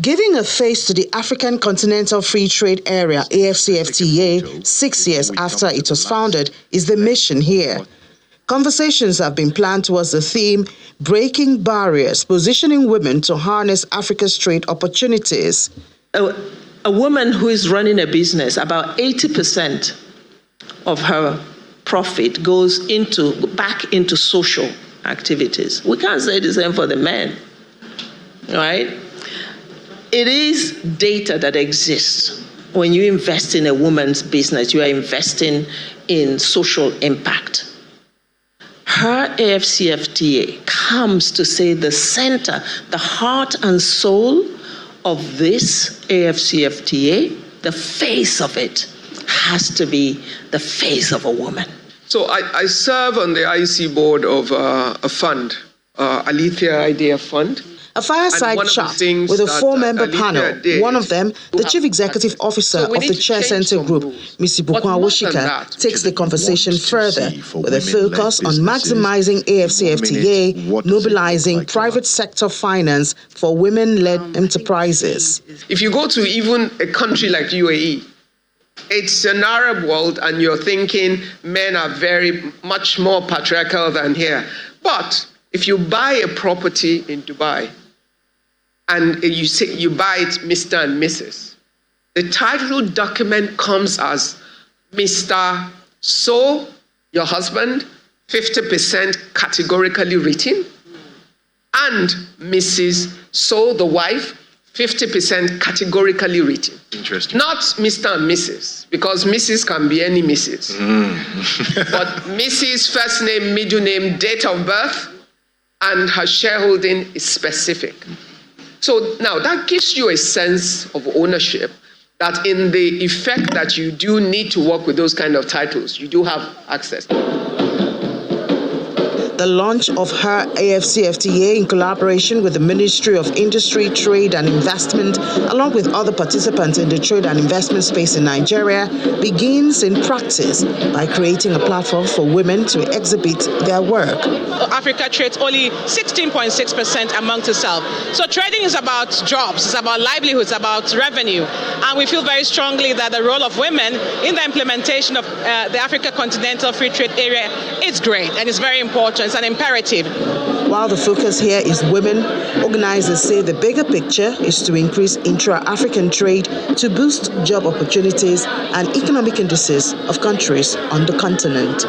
Giving a face to the African Continental Free Trade Area, HerAfCFTA, 6 years after it was founded, is the mission here. Conversations have been planned towards the theme, Breaking Barriers, Positioning Women to Harness Africa's Trade Opportunities. A woman who is running a business, about 80% of her profit goes back into social activities. We can't say the same for the men, right? It is data that exists. When you invest in a woman's business, you are investing in social impact. HerAfCFTA comes to say the center, the heart and soul of this HerAfCFTA, the face of it has to be the face of a woman. So I serve on the IC board of a fund, Alethea Idea Fund. A fireside chat with a four-member panel, one of them, the Chief Executive Officer of the Chair Center Group, Ms. Ibukwan Woshika, takes the conversation further with a focus on maximizing HerAfCFTA, mobilizing private sector finance for women-led enterprises. If you go to even a country like UAE, it's an Arab world and you're thinking men are very much more patriarchal than here. But if you buy a property in Dubai, and you buy it Mr. and Mrs., the title document comes as Mr. So, your husband, 50% categorically written, and Mrs. So, the wife, 50% categorically written. Interesting. Not Mr. and Mrs., because Mrs. can be any Mrs. But Mrs. first name, middle name, date of birth, and her shareholding is specific. So now that gives you a sense of ownership that in the effect that you do need to work with those kind of titles, you do have access. The launch of HerAfCFTA in collaboration with the Ministry of Industry, Trade and Investment, along with other participants in the trade and investment space in Nigeria, begins in practice by creating a platform for women to exhibit their work. Africa trades only 16.6% amongst itself. So trading is about jobs, it's about livelihoods, it's about revenue. And we feel very strongly that the role of women in the implementation of the Africa Continental Free Trade Area is great and it's very important. It's an imperative. While the focus here is women, organizers say the bigger picture is to increase intra-African trade to boost job opportunities and economic indices of countries on the continent.